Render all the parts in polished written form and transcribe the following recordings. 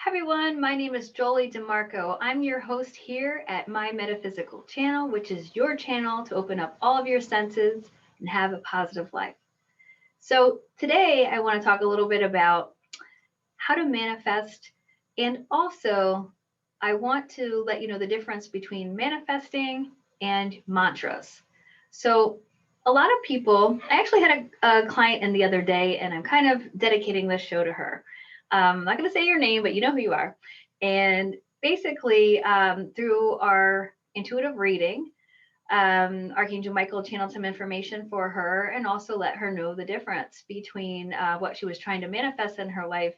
Hi everyone, my name is Jolie DeMarco. I'm your host here at my Metaphysical Channel, which is your channel to open up all of your senses and have a positive life. So today I want to talk a little bit about how to manifest, and also I want to let you know the difference between manifesting and mantras. So a lot of people, I actually had a client in the other day, and I'm kind of dedicating this show to her. I'm not going to say your name, but you know who you are. And basically, through our intuitive reading, Archangel Michael channeled some information for her and also let her know the difference between what she was trying to manifest in her life,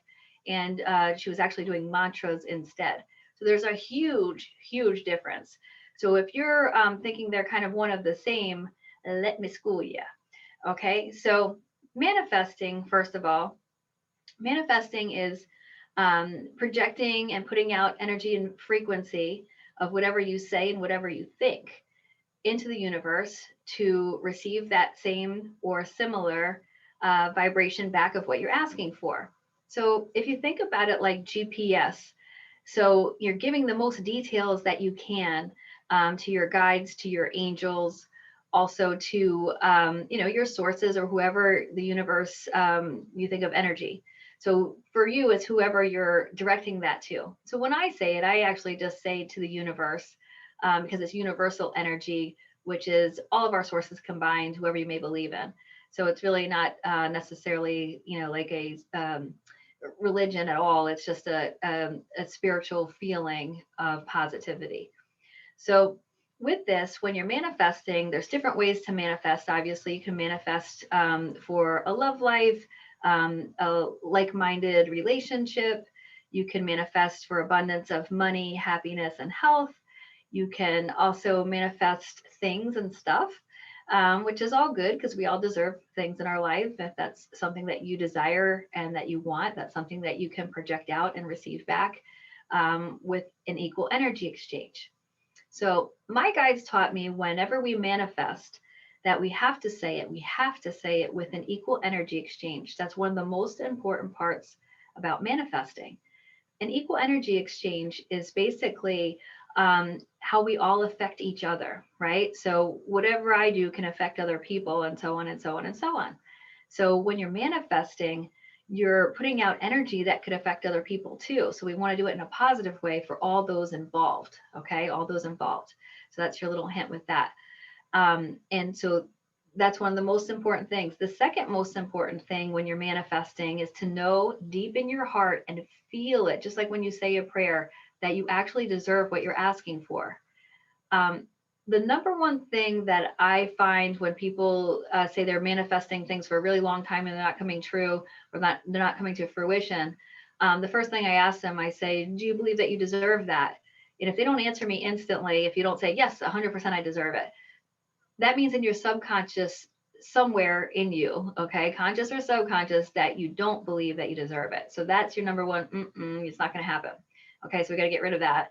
and she was actually doing mantras instead. So there's a huge, huge difference. So if you're thinking they're kind of one of the same, let me school you. Okay, so manifesting, first of all, manifesting is projecting and putting out energy and frequency of whatever you say and whatever you think into the universe to receive that same or similar vibration back of what you're asking for. So if you think about it like GPS, so you're giving the most details that you can to your guides, to your angels, also to your sources or whoever the universe you think of energy. So for you, it's whoever you're directing that to. So when I say it, I actually just say to the universe, because it's universal energy, which is all of our sources combined, whoever you may believe in. So it's really not necessarily, like a religion at all. It's just a spiritual feeling of positivity. So with this, when you're manifesting, there's different ways to manifest. Obviously, you can manifest for a love life, a like-minded relationship. You can manifest for abundance of money, happiness, and health. You can also manifest things and stuff, which is all good because we all deserve things in our life. If that's something that you desire and that you want, that's something that you can project out and receive back with an equal energy exchange. So my guides taught me whenever we manifest that we have to say it. We have to say it with an equal energy exchange. That's one of the most important parts about manifesting. An equal energy exchange is basically how we all affect each other, right? So whatever I do can affect other people, and so on and so on and so on. So when you're manifesting, you're putting out energy that could affect other people too. So we want to do it in a positive way for all those involved. Okay, all those involved. So that's your little hint with that. And so that's one of the most important things. The second most important thing when you're manifesting is to know deep in your heart and feel it, just like when you say a prayer, that you actually deserve what you're asking for. The number one thing that I find when people say they're manifesting things for a really long time and they're not coming true, or they're not coming to fruition, the first thing I ask them, I say, do you believe that you deserve that? And if they don't answer me instantly, if you don't say, yes, 100% I deserve it, that means in your subconscious, somewhere in you, okay, conscious or subconscious, that you don't believe that you deserve it. So that's your number one, it's not going to happen. Okay, so we got to get rid of that.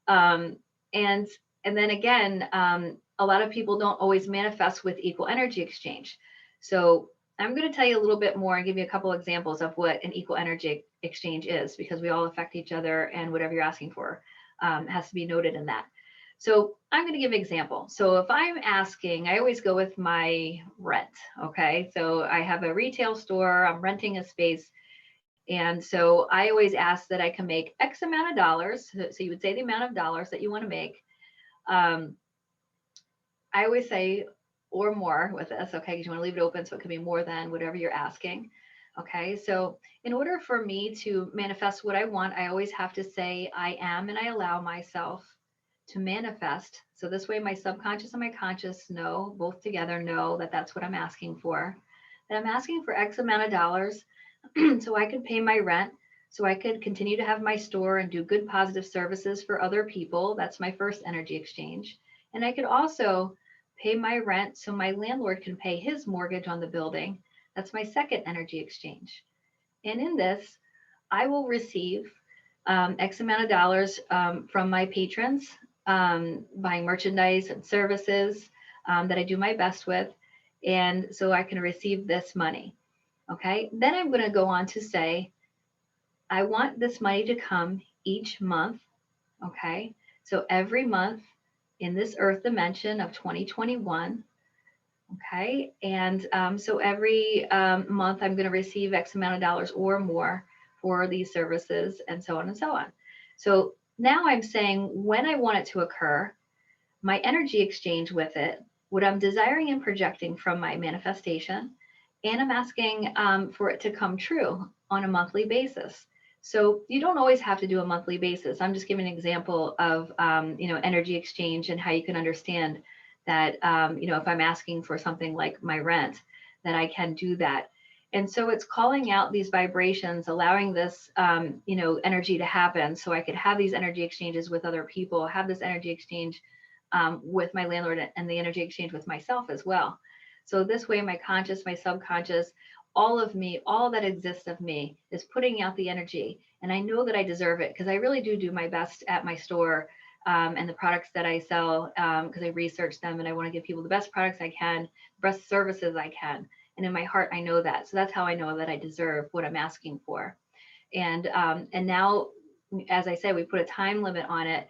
And then again, a lot of people don't always manifest with equal energy exchange. So I'm going to tell you a little bit more and give you a couple examples of what an equal energy exchange is, because we all affect each other, and whatever you're asking for has to be noted in that. So I'm going to give an example. So if I'm asking, I always go with my rent. Okay, so I have a retail store, I'm renting a space. And so I always ask that I can make X amount of dollars. So you would say the amount of dollars that you want to make. I always say, or more with this, okay, because you want to leave it open so it can be more than whatever you're asking. Okay, so in order for me to manifest what I want, I always have to say I am, and I allow myself to manifest. So this way my subconscious and my conscious know, both together know that that's what I'm asking for. That I'm asking for X amount of dollars so I could pay my rent, so I could continue to have my store and do good positive services for other people. That's my first energy exchange. And I could also pay my rent so my landlord can pay his mortgage on the building. That's my second energy exchange. And in this, I will receive X amount of dollars from my patrons, buying merchandise and services that I do my best with. And so I can receive this money. Okay. Then I'm going to go on to say, I want this money to come each month. Okay. So every month in this earth dimension of 2021. Okay. And so every month I'm going to receive X amount of dollars or more for these services and so on and so on. So now I'm saying when I want it to occur, my energy exchange with it, what I'm desiring and projecting from my manifestation, and I'm asking for it to come true on a monthly basis. So you don't always have to do a monthly basis. I'm just giving an example of energy exchange and how you can understand that if I'm asking for something like my rent, that I can do that. And so it's calling out these vibrations, allowing this energy to happen, so I could have these energy exchanges with other people, have this energy exchange with my landlord, and the energy exchange with myself as well. So this way, my conscious, my subconscious, all of me, all that exists of me is putting out the energy. And I know that I deserve it because I really do my best at my store and the products that I sell, because I research them and I want to give people the best products I can, the best services I can. And in my heart, I know that. So that's how I know that I deserve what I'm asking for. And now, as I said, we put a time limit on it.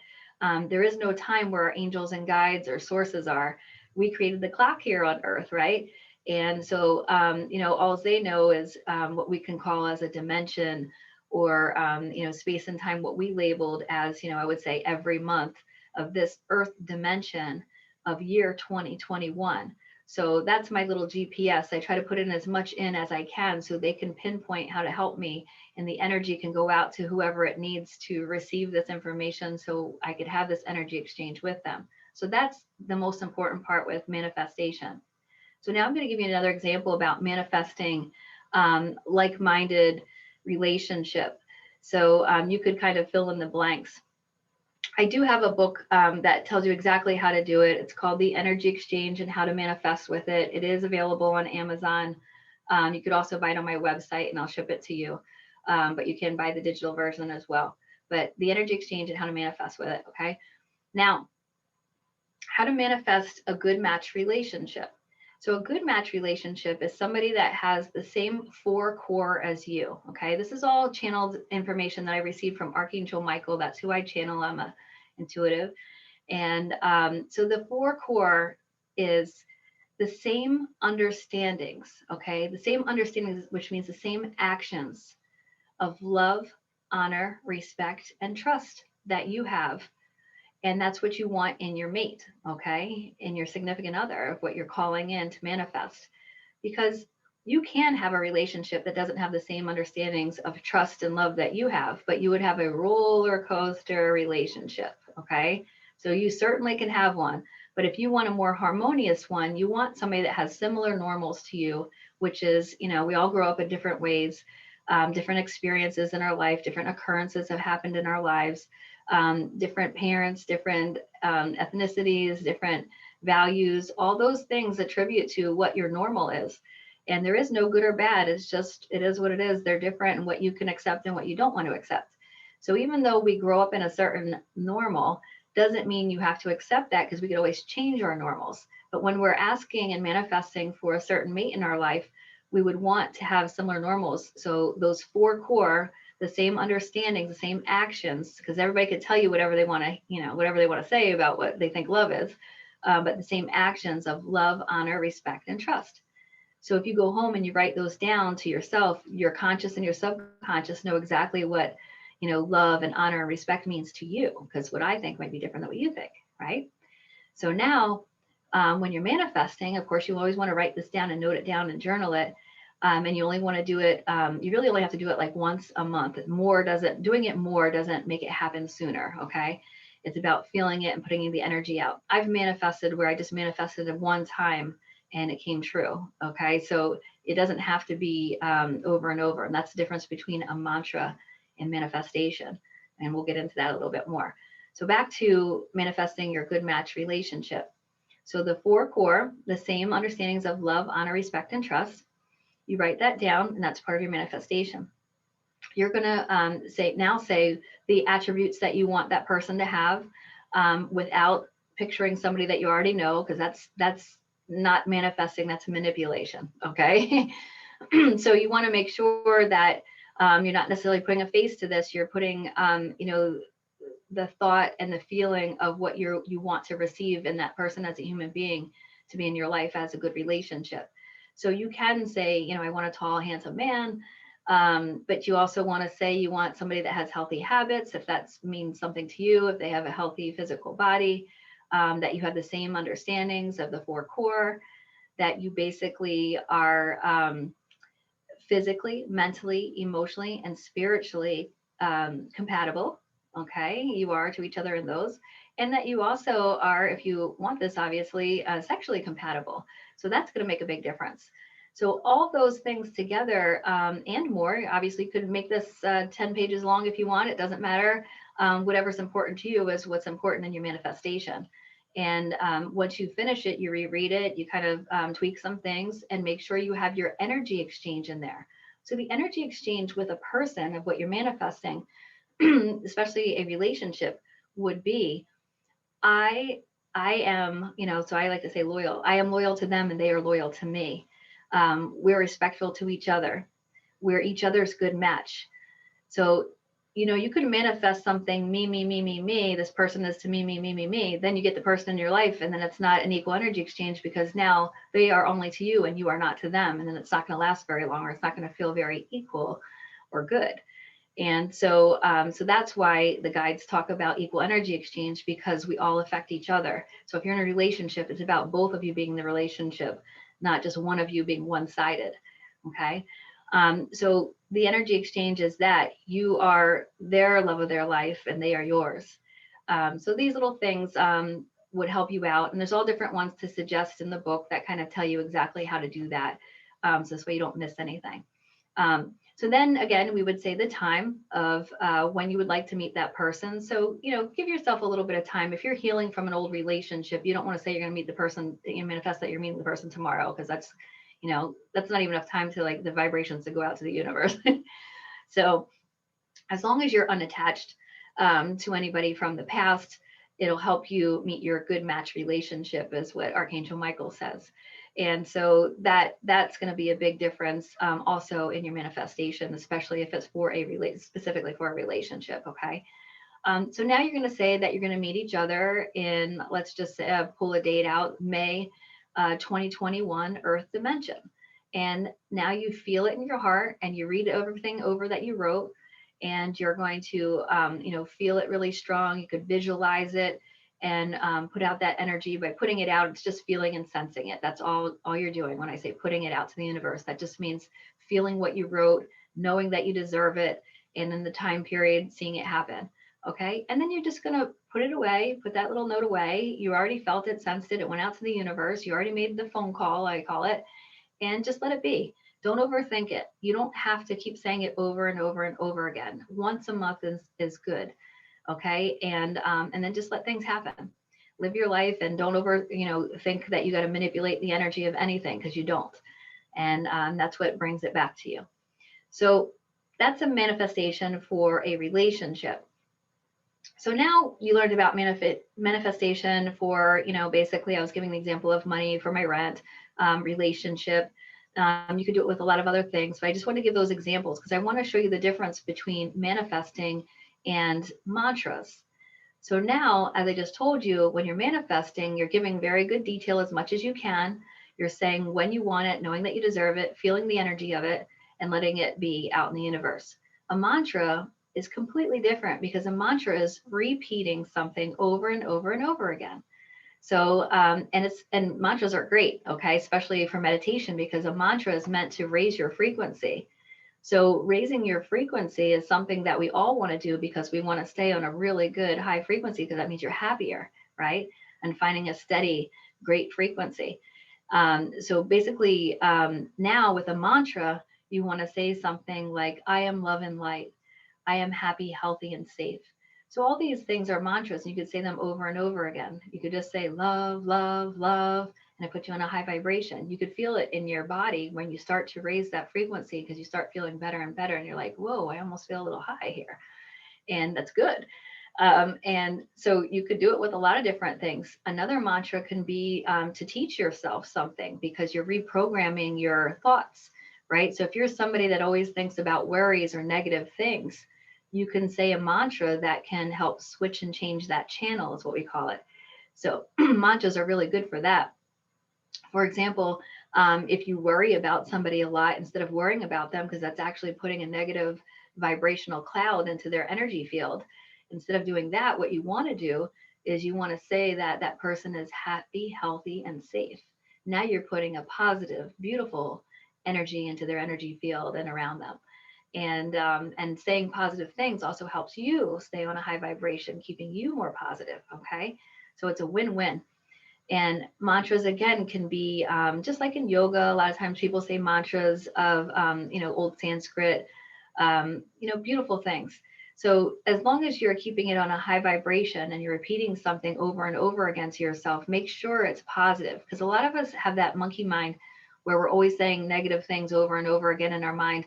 There is no time where our angels and guides or sources are. We created the clock here on Earth, right? And so, all they know is what we can call as a dimension, or, space and time, what we labeled as, I would say every month of this Earth dimension of year 2021. So that's my little GPS. I try to put in as much in as I can so they can pinpoint how to help me, and the energy can go out to whoever it needs to receive this information so I could have this energy exchange with them. So that's the most important part with manifestation. So now I'm going to give you another example about manifesting like-minded relationship. So you could kind of fill in the blanks. I do have a book that tells you exactly how to do it. It's called The Energy Exchange and How to Manifest with It. It is available on Amazon. You could also buy it on my website and I'll ship it to you. But you can buy the digital version as well. But The Energy Exchange and How to Manifest with It. Okay. Now, how to manifest a good match relationship. So a good match relationship is somebody that has the same 4 core as you. Okay. This is all channeled information that I received from Archangel Michael. That's who I channel. I'm a intuitive. And so the 4 core is the same understandings. Okay. The same understandings, which means the same actions of love, honor, respect, and trust that you have. And that's what you want in your mate, okay? In your significant other, of what you're calling in to manifest. Because you can have a relationship that doesn't have the same understandings of trust and love that you have, but you would have a roller coaster relationship, okay? So you certainly can have one. But if you want a more harmonious one, you want somebody that has similar normals to you, which is, we all grow up in different ways, different experiences in our life, different occurrences have happened in our lives. Different parents, different ethnicities, different values, all those things attribute to what your normal is. And there is no good or bad. It's just, it is what it is. They're different, and what you can accept and what you don't want to accept. So even though we grow up in a certain normal, doesn't mean you have to accept that, because we could always change our normals. But when we're asking and manifesting for a certain mate in our life, we would want to have similar normals. So those 4 core, the same understandings, the same actions, because everybody could tell you whatever they want to, whatever they want to say about what they think love is, but the same actions of love, honor, respect, and trust. So if you go home and you write those down to yourself, your conscious and your subconscious know exactly what, love and honor and respect means to you, because what I think might be different than what you think, right? So now, when you're manifesting, of course, you always want to write this down and note it down and journal it. And you only want to do it, you really only have to do it like once a month. Doing it more doesn't make it happen sooner, okay? It's about feeling it and putting the energy out. I've manifested where I just manifested it one time and it came true, okay? So it doesn't have to be over and over. And that's the difference between a mantra and manifestation. And we'll get into that a little bit more. So back to manifesting your good match relationship. So the 4 core, the same understandings of love, honor, respect, and trust. You write that down, and that's part of your manifestation. You're going to say the attributes that you want that person to have, without picturing somebody that you already know, because that's not manifesting, that's manipulation, okay? So you want to make sure that You're not necessarily putting a face to this. You're putting, the thought and the feeling of what you want to receive in that person as a human being to be in your life as a good relationship. So you can say, I want a tall, handsome man. But you also want to say you want somebody that has healthy habits, if that means something to you, if they have a healthy physical body, that you have the same understandings of the four core, that you basically are physically, mentally, emotionally, and spiritually compatible. Okay, you are to each other in those. And that you also are, if you want this, obviously, sexually compatible. So that's going to make a big difference. So all those things together and more, obviously, could make this 10 pages long if you want. It doesn't matter. Whatever's important to you is what's important in your manifestation. And once you finish it, you reread it, you kind of tweak some things and make sure you have your energy exchange in there. So the energy exchange with a person of what you're manifesting, especially a relationship, would be, I am, so I like to say loyal. I am loyal to them and they are loyal to me. We're respectful to each other. We're each other's good match. So, you could manifest something, me, this person is to me. Then you get the person in your life and then it's not an equal energy exchange because now they are only to you and you are not to them. And then it's not going to last very long, or it's not going to feel very equal or good. And so that's why the guides talk about equal energy exchange, because we all affect each other. So if you're in a relationship, it's about both of you being in the relationship, not just one of you being one-sided. Okay. So the energy exchange is that you are their love of their life and they are yours. So these little things would help you out. And there's all different ones to suggest in the book that kind of tell you exactly how to do that. So this way you don't miss anything. So then again, we would say the time of when you would like to meet that person. So, give yourself a little bit of time. If you're healing from an old relationship, you don't want to say you're going to meet the person, manifest that you're meeting the person tomorrow, because that's not even enough time to the vibrations to go out to the universe. So as long as you're unattached to anybody from the past, it'll help you meet your good match relationship, is what Archangel Michael says. And so that's going to be a big difference also in your manifestation, especially if it's specifically for a relationship. Okay. So now you're going to say that you're going to meet each other in, let's just pull a date out, May 2021, Earth Dimension. And now you feel it in your heart and you read everything over that you wrote, and you're going to, feel it really strong. You could visualize it and put out that energy by putting it out. It's just feeling and sensing it. That's all you're doing. When I say putting it out to the universe, that just means feeling what you wrote, knowing that you deserve it, and in the time period, seeing it happen. Okay. And then you're just going to put it away, put that little note away. You already felt it, sensed it. It went out to the universe. You already made the phone call, I call it, and just let it be. Don't overthink it. You don't have to keep saying it over and over and over again. Once a month is good. Okay. And then just let things happen. Live your life and don't think that you got to manipulate the energy of anything, because you don't. And that's what brings it back to you. So that's a manifestation for a relationship. So now you learned about manifestation for, basically I was giving the example of money for my rent, relationship. You could do it with a lot of other things, but I just want to give those examples because I want to show you the difference between manifesting and mantras. So now, as I just told you, when you're manifesting, you're giving very good detail as much as you can. You're saying when you want it, knowing that you deserve it, feeling the energy of it, and letting it be out in the universe. A mantra is completely different, because a mantra is repeating something over and over and over again. So, and mantras are great, okay, especially for meditation, because a mantra is meant to raise your frequency. So raising your frequency is something that we all want to do, because we want to stay on a really good high frequency, because that means you're happier, right? And finding a steady, great frequency. So basically, now with a mantra, you want to say something like, I am love and light. I am happy, healthy, and safe. So all these things are mantras, and you could say them over and over again. You could just say love, love, love, and it puts you on a high vibration. You could feel it in your body when you start to raise that frequency, because you start feeling better and better, and you're like, whoa, I almost feel a little high here. And that's good. And so you could do it with a lot of different things. Another mantra can be to teach yourself something, because you're reprogramming your thoughts, right? So if you're somebody that always thinks about worries or negative things, you can say a mantra that can help switch and change that channel, is what we call it. So mantras are really good for that. For example, if you worry about somebody a lot, instead of worrying about them, because that's actually putting a negative vibrational cloud into their energy field, instead of doing that, what you want to do is you want to say that that person is happy, healthy, and safe. Now you're putting a positive, beautiful energy into their energy field and around them. And saying positive things also helps you stay on a high vibration, keeping you more positive. Okay, so it's a win-win. And mantras again can be just like in yoga. A lot of times people say mantras of old Sanskrit, beautiful things. So as long as you're keeping it on a high vibration and you're repeating something over and over again to yourself, make sure it's positive, because a lot of us have that monkey mind where we're always saying negative things over and over again in our mind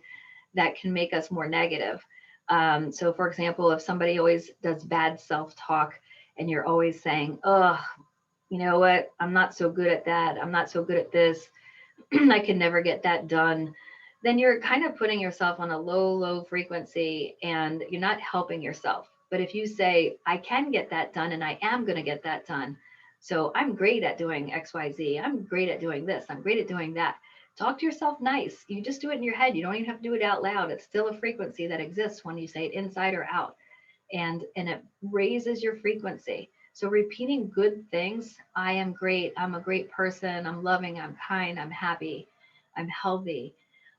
that can make us more negative. So for example, if somebody always does bad self-talk and you're always saying, oh, you know what, I'm not so good at that, I'm not so good at this, I can never get that done, then you're kind of putting yourself on a low frequency and you're not helping yourself. But if you say, I can get that done and I am going to get that done. So I'm great at doing XYZ. I'm great at doing this. I'm great at doing that. Talk to yourself nice. You just do it in your head. You don't even have to do it out loud. It's still a frequency that exists when you say it inside or out. And it raises your frequency. So repeating good things, I am great, I'm a great person, I'm loving, I'm kind, I'm happy, I'm healthy.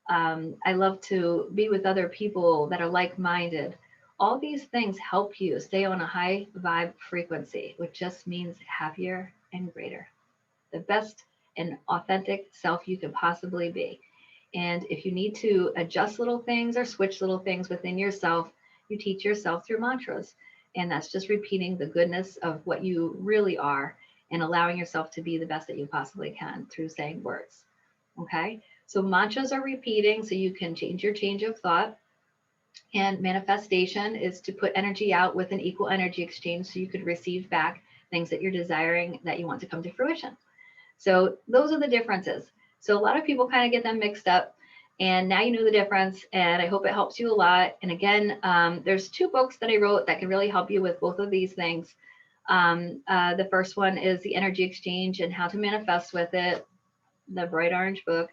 I love to be with other people that are like-minded. All these things help you stay on a high vibe frequency, which just means happier and greater. The best and authentic self you can possibly be. And if you need to adjust little things or switch little things within yourself, you teach yourself through mantras. And that's just repeating the goodness of what you really are and allowing yourself to be the best that you possibly can through saying words. Okay. So mantras are repeating so you can change of thought. And manifestation is to put energy out with an equal energy exchange so you could receive back things that you're desiring that you want to come to fruition. So those are the differences. So a lot of people kind of get them mixed up. And now you know the difference, and I hope it helps you a lot. And again, there's 2 books that I wrote that can really help you with both of these things. The first one is The Energy Exchange and How to Manifest with It, the bright orange book.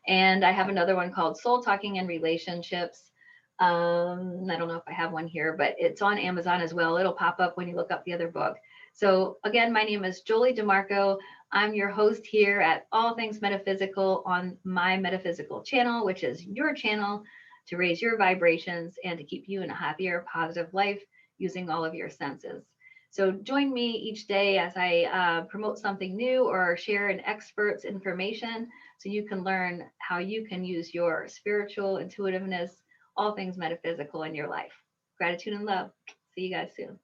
And I have another one called Soul Talking and Relationships. I don't know if I have one here, but it's on Amazon as well. It'll pop up when you look up the other book. So again, my name is Jolie DeMarco. I'm your host here at All Things Metaphysical on my Metaphysical Channel, which is your channel to raise your vibrations and to keep you in a happier, positive life using all of your senses. So join me each day as I promote something new or share an expert's information so you can learn how you can use your spiritual intuitiveness, all things metaphysical in your life. Gratitude and love. See you guys soon.